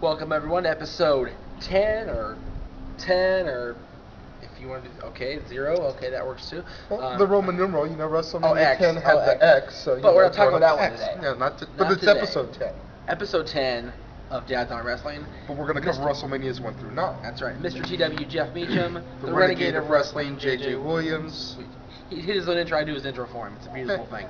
Welcome everyone to episode 10 or if you want to do, okay, 0, okay, that works too. Well, the Roman numeral, WrestleMania X. 10 had the X, so but we're not talking about that one today. Yeah, but it's today. episode 10. Episode 10 of D-18 Wrestling. But we're going to cover WrestleManias 1 through 9. That's right. Mr. TW, Jeff Meacham, the Renegade of Wrestling, JJ Williams. He did his own intro, I do his intro for him. It's a beautiful thing.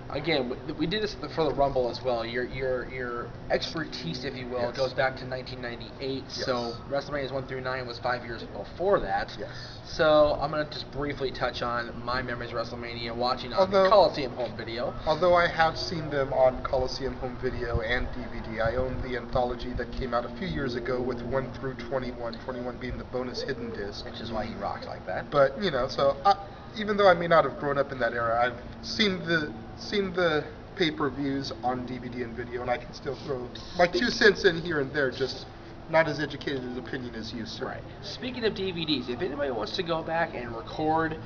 Again, we did this for the Rumble as well. Your expertise, if you will, goes back to 1998. Yes. So WrestleManias 1 through 9 was 5 years before that. Yes. So I'm going to just briefly touch on my memories of WrestleMania watching on Coliseum Home Video. Although I have seen them on Coliseum Home Video and DVD. I own the anthology that came out a few years ago with 1 through 21, 21 being the bonus hidden disc. Which is why he rocked like that. But, even though I may not have grown up in that era, I've seen the pay-per-views on DVD and video, and I can still throw my 2 cents in here and there, just not as educated an opinion as you, sir. Right. Speaking of DVDs, if anybody wants to go back and record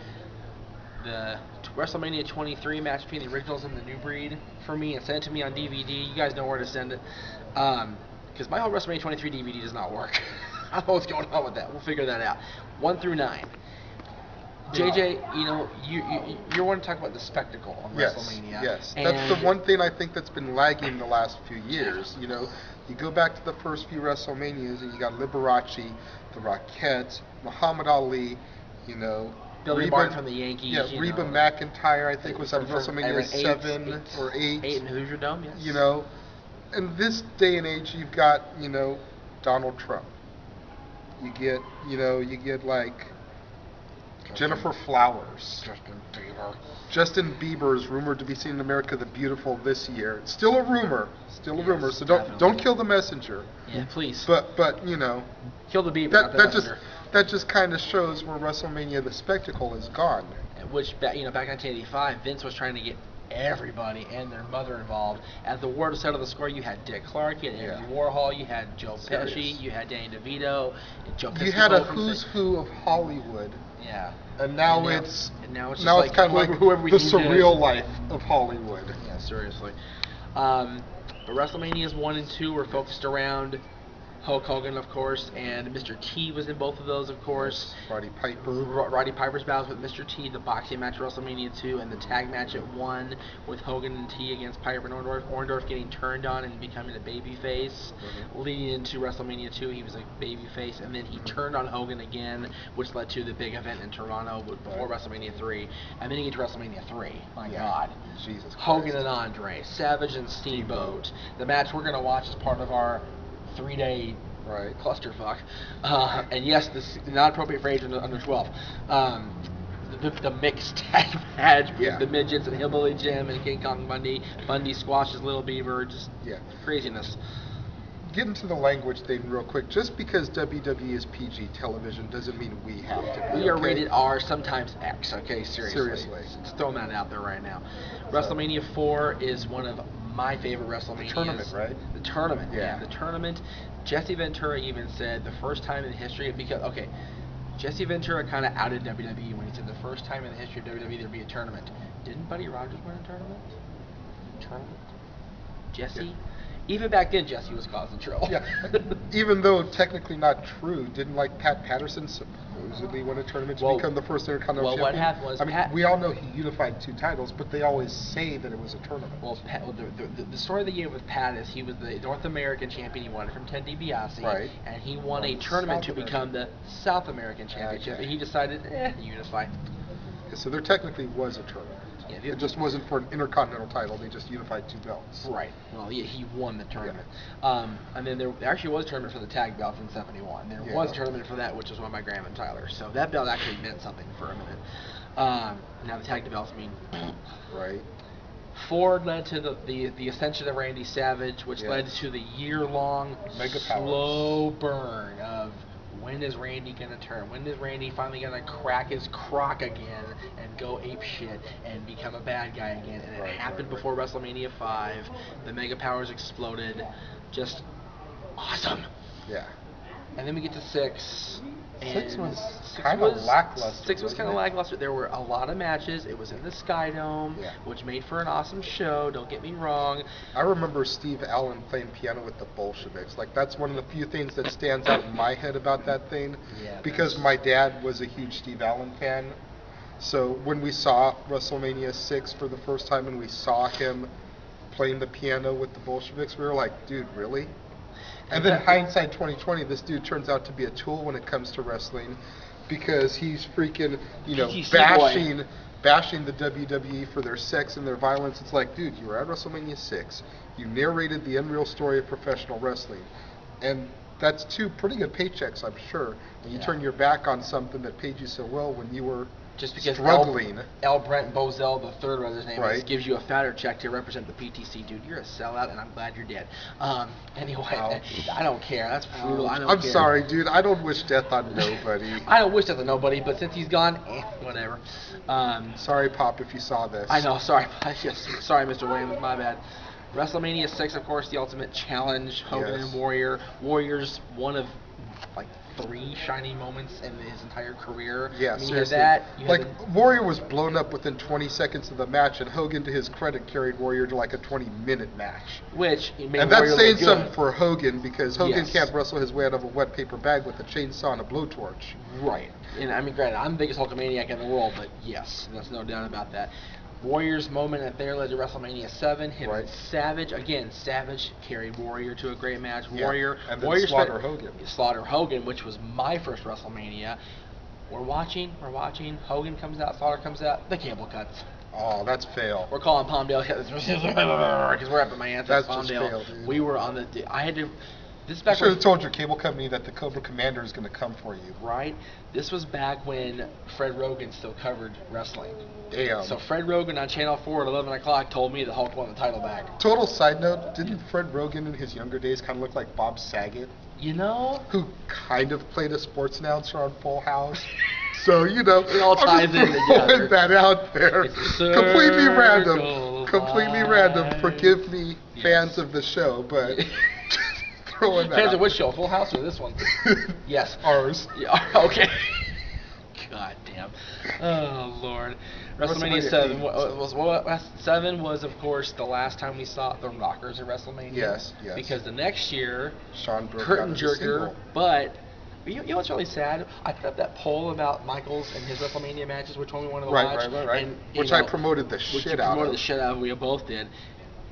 the WrestleMania 23 match between the originals and the New Breed for me and send it to me on DVD, you guys know where to send it. Because my whole WrestleMania 23 DVD does not work. I don't know what's going on with that. We'll figure that out. 1 through 9. JJ, you want to talk about the spectacle of WrestleMania. Yes, that's the one thing I think that's been lagging the last few years. You go back to the first few WrestleManias, and you got Liberace, the Rockettes, Muhammad Ali, Billy Martin from the Yankees. Yeah, Reba McEntire, I think, was at WrestleMania 7 or 8. 8 in Hoosier Dome, yes. In this day and age, you've got, Donald Trump. You get like Jennifer Flowers. Justin Bieber is rumored to be seen in America the Beautiful this year. It's still a rumor. So don't kill the messenger. Yeah, please. But kill the Bieber. That just kind of shows where WrestleMania the spectacle is gone. Which back in 1985, Vince was trying to get everybody and their mother involved. At the War to settle the score, you had Dick Clark, you had Andy Warhol, you had Joe Pesci, you had Danny DeVito, Joe Piscopo. You had a who's who of Hollywood. Yeah. And now it's like kind of like the surreal life of Hollywood. Yeah, seriously. But WrestleManias 1 and 2 were focused around Hulk Hogan, of course, and Mr. T was in both of those, of course. Roddy Piper. Roddy Piper's battles with Mr. T, the boxing match at WrestleMania 2, and the tag match at 1 with Hogan and T against Piper and Orndorff. Orndorff getting turned on and becoming a babyface. Leading into WrestleMania 2, he was a babyface, and then he turned on Hogan again, which led to the big event in Toronto before WrestleMania 3. And then you get to WrestleMania 3. My God. Jesus Christ. Hogan and Andre, Savage and Steamboat. The match we're going to watch is part of our 3-day clusterfuck, and yes, this is not appropriate for age under 12. The mixed tag match with the midgets and Hillbilly Jim and King Kong Bundy. Bundy squashes Little Beaver, just craziness. Get into the language thing real quick. Just because WWE is PG television doesn't mean we have to be. We are rated R, sometimes X. Okay, seriously. Just throwing that out there right now. WrestleMania 4 is one of my favorite WrestleManias. The tournament, right? The tournament, the tournament. Jesse Ventura even said the first time in history, Jesse Ventura kind of outed WWE when he said the first time in the history of WWE there'd be a tournament. Didn't Buddy Rogers win a tournament? Jesse? Yeah. Even back then, Jesse was causing trouble. Yeah. Even though technically not true, didn't Pat Patterson supposedly win a tournament to become the first Intercontinental champion? What happened was we all know he unified 2 titles, but they always say that it was a tournament. Well, the story of the year with Pat is he was the North American champion. He won it from Ted DiBiase, and he won a tournament to become the South American championship. And he decided, unify. Yeah, so there technically was a tournament. It just wasn't for an Intercontinental title. They just unified 2 belts. Right. Well, he won the tournament. And then there actually was a tournament for the tag belt in '71. There was a tournament for that, which was won by Graham and Tyler. So that belt actually meant something for a minute. Now the tag belts mean. Right. Ford led to the ascension of Randy Savage, which led to the year-long slow burn of when is Randy going to turn? When is Randy finally going to crack his crock again and go ape shit and become a bad guy again? And it happened before WrestleMania 5. The Mega Powers exploded. Just awesome. Yeah. And then we get to 6. And 6 was kind of lackluster. 6 was kind of lackluster. There were a lot of matches. It was in the Sky Dome, Yeah. which made for an awesome show. Don't get me wrong. I remember Steve Allen playing piano with the Bolsheviks. Like, that's one of the few things that stands out in my head about that thing. Yeah, because my dad was a huge Steve Allen fan. So when we saw WrestleMania 6 for the first time and we saw him playing the piano with the Bolsheviks, we were like, dude, really? And then hindsight 2020, this dude turns out to be a tool when it comes to wrestling, because he's freaking, PTC bashing the WWE for their sex and their violence. It's like, dude, you were at WrestleMania 6. You narrated the unreal story of professional wrestling. And that's 2 pretty good paychecks, I'm sure. And you turn your back on something that paid you so well when you were just because struggling. L. Brent Bozell, the third, whatever his name is, Right. gives you a fatter check to represent the PTC. Dude, you're a sellout, and I'm glad you're dead. Anyway, Ouch. I don't care. That's brutal. I don't I'm care. sorry, dude. I don't wish death on nobody. I don't wish that to nobody, but since he's gone, whatever. Sorry, Pop, if you saw this. I know. Sorry. Yes, sorry, Mr. Williams. My bad. WrestleMania 6, of course, the Ultimate Challenge. Hogan Yes. and Warrior. Warrior's one of like 3 shining moments in his entire career. Yeah, I mean, seriously. You had that. You had Like, Warrior was blown up within 20 seconds of the match, and Hogan, to his credit, carried Warrior to like a 20-minute match. which made And Warrior that's saying look good. something for Hogan, because Hogan Yes. can't wrestle his way out of a wet paper bag with a chainsaw and a blowtorch. Right. And I mean, granted, I'm the biggest Hulkamaniac in the world, but yes, there's no doubt about that. Warrior's moment at there led to WrestleMania 7. Him Right. and Savage. Again, Savage carried Warrior to a great match. Yeah. Warrior. And then Warrior Slaughter Hogan. Slaughter Hogan, which was my first WrestleMania. We're watching. Hogan comes out. Slaughter comes out. The cable cuts. Oh, that's fail. We're calling Palmdale because we're up at my aunt's That's house, just Palmdale. fail, dude. We were on the. I had to. This is I back should when have told your cable company that the Cobra Commander is going to come for you. right? This was back when Fred Rogan still covered wrestling. Damn. So Fred Rogan on Channel 4 at 11 o'clock told me that Hulk won the title back. Total side note, didn't Fred Rogan in his younger days kind of look like Bob Saget, You know? who kind of played a sports announcer on Full House? So, you know, It all I'm ties just in together. throwing that out there. It's Completely circle random. of Completely life. random. Forgive me, Yes. fans of the show, but throwing that Fans out of which show? Full House or this one? Yes. Ours. Yeah, okay. God damn. Oh, Lord. WrestleMania 7 7 was, of course, the last time we saw the Rockers at WrestleMania. Yes, yes. Because the next year, Sean broke curtain out as a jerker, single. but you know what's really sad? I put up that poll about Michaels and his WrestleMania matches, which one we wanted to watch. Right. And, you Which I know, promoted the which shit you out promoted of. the shit out of. We both did.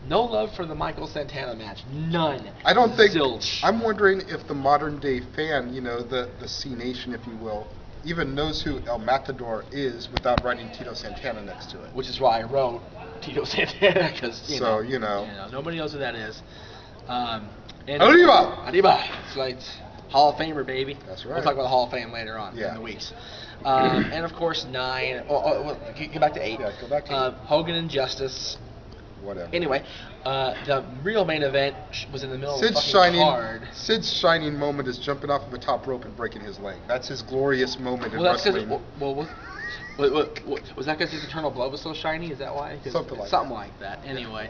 No love for the Michael Santana match. None. I don't think. Zilch. I'm wondering if the modern day fan, you know, the C Nation, if you will, even knows who El Matador is without writing Tito Santana next to it. Which is why I wrote Tito Santana, because You know. nobody knows who that is. And Arriba! It's like Hall of Famer, baby. That's right. We'll talk about the Hall of Fame later on Yeah. in the weeks. And of course 9. Get back to 8. Yeah, go back to 8. Hogan and Justice. Whatever. Anyway, the real main event was in the middle of the fucking card. Sid's shining moment is jumping off of a top rope and breaking his leg. That's his glorious moment in Well, that's wrestling. because was that because his eternal blood was so shiny? Is that why? 'Cause Something like that. Anyway,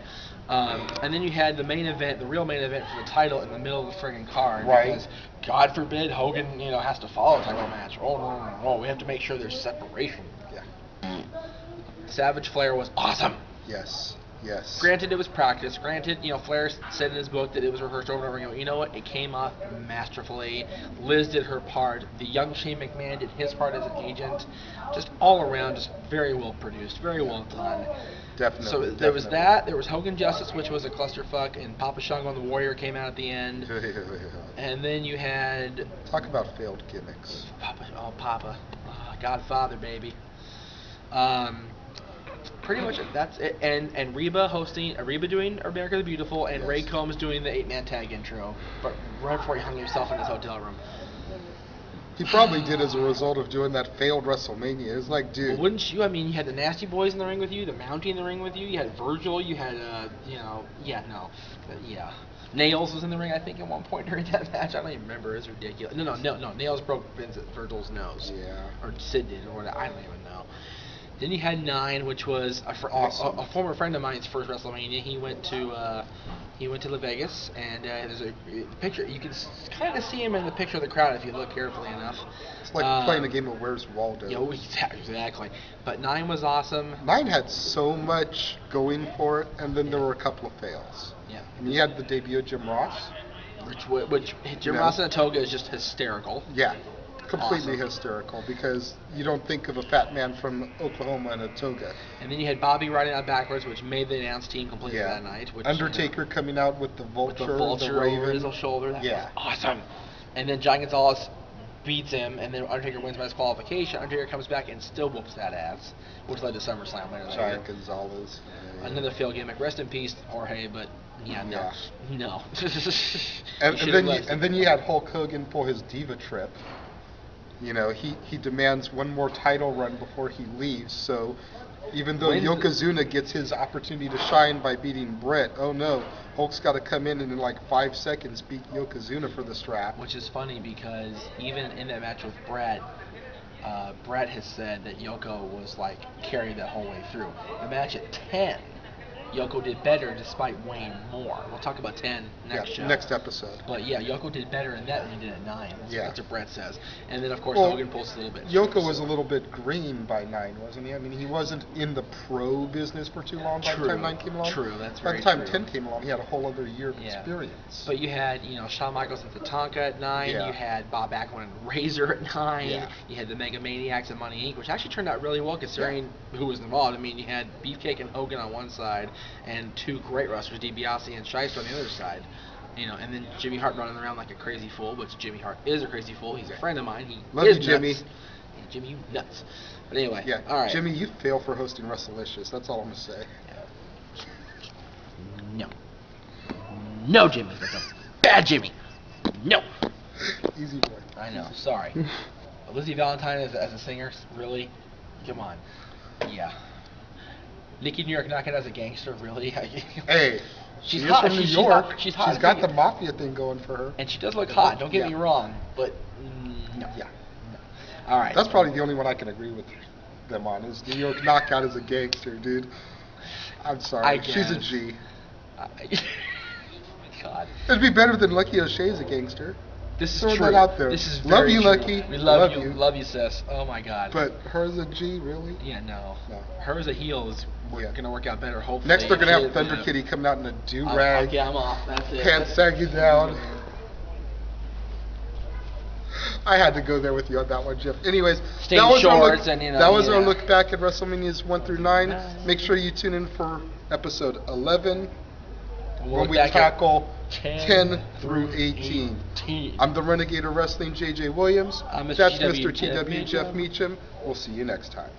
and then you had the main event, the real main event for the title in the middle of the friggin' card. Right. Because God forbid Hogan, has to follow a title match. Oh no, we have to make sure there's separation. Yeah. Savage Flair was awesome. Yes. Granted, it was practice. Granted, Flair said in his book that it was rehearsed over and over again. But you know what? It came off masterfully. Liz did her part. The young Shane McMahon did his part as an agent. Just all around, just very well produced, very well done. Definitely. So there was that. There was Hogan Justice, which was a clusterfuck, and Papa Shango and the Warrior came out at the end. And then you had Talk about failed gimmicks. Papa, Godfather, baby. Pretty much that's it. And Reba doing America the Beautiful, and Yes. Ray Combs doing the 8-man tag intro, but right before he hung himself in his hotel room. He probably did as a result of doing that failed WrestleMania. It was like, dude. Well, wouldn't you? I mean, you had the Nasty Boys in the ring with you, the Mountie in the ring with you, you had Virgil, you had, Nails was in the ring, I think, at one point during that match. I don't even remember. It's ridiculous. No. Nails broke Virgil's nose. Yeah. Or Sid did, or whatever. I don't even know. Then you had 9, which was Awesome. a former friend of mine's first WrestleMania. He went to He went to Las Vegas, and there's a picture. You can kind of see him in the picture of the crowd if you look carefully enough. It's like playing a game of Where's Waldo. Exactly. But 9 was awesome. 9 had so much going for it, and then there were a couple of fails. Yeah. I mean, you had the debut of Jim Ross. Which Jim Ross in a toga is just hysterical. Yeah. Completely Awesome. hysterical, because you don't think of a fat man from Oklahoma in a toga. And then you had Bobby riding out backwards, which made the announce team completely that night. Which, Undertaker coming out with the vulture, the Raven. over his shoulder. That was awesome. And then John Gonzalez beats him, and then Undertaker wins by disqualification. Undertaker comes back and still whoops that ass, which led to SummerSlam later that year. Giant Gonzalez. Another failed gimmick. Rest in peace, Jorge, but no. And then you had Hulk Hogan for his Diva trip. You know, he demands one more title run before he leaves. So even though Yokozuna gets his opportunity to shine by beating Brett, oh no, Hulk's got to come in and in like 5 seconds beat Yokozuna for the strap. Which is funny because even in that match with Brett, Brett has said that Yoko was like carried that whole way through. The match at 10, Yoko did better despite weighing more. We'll talk about 10 next show. Next episode. But yeah, Yoko did better in that than he did at 9. That's what Brett says. And then of course Hogan pulls a little bit. Yoko was a little bit green by 9, wasn't he? I mean, he wasn't in the pro business for too long by the time 9 came along. True, that's very true. By the time true. 10 came along, he had a whole other year of experience. But you had, Shawn Michaels and Tatanka at 9. You had Bob Backlund and Razor at 9. You had the Mega Maniacs and Money Inc., which actually turned out really well considering who was involved. I mean, you had Beefcake and Hogan on one side, and 2 great wrestlers, DiBiase and Shyster on the other side. And then Jimmy Hart running around like a crazy fool, which Jimmy Hart is a crazy fool. He's a friend of mine. He Love is you, Jimmy. nuts. Yeah, Jimmy, you nuts. But anyway, all right. Jimmy, you fail for hosting WrestleLicious. That's all I'm going to say. No, Jimmy. That's a bad Jimmy. No. Easy boy. I know. Sorry. Lizzie Valentine as a singer? Really? Come on. Yeah. Nikki New York Knockout as a gangster? Really? Hey. She's She's hot. from New York. She's hot. She's got the mafia thing going for her. And she does look hot. Don't get me wrong. But no. Yeah. No. All right. That's probably the only one I can agree with them on is New York Knockout as a gangster, dude. I'm sorry. She's a G. God. It'd be better than Lucky O'Shea as a gangster. This is Throwing true. that out there. This is love very you, true. Lucky. We love you. Love you, sis. Oh my God. But her as a G, really? Yeah, no. Her as a heel is gonna work out better. Hopefully. Next, they're gonna have Thunder Kitty coming out in a do-rag. Okay, I'm off. That's it. Pants sagging down. I had to go there with you on that one, Jeff. Anyways, that was our look back at WrestleManias 1 through 9. Make sure you tune in for episode 11 when we tackle 10 through 18. I'm the Renegade of Wrestling, JJ Williams. That's Mr. TW, Jeff Meacham. We'll see you next time.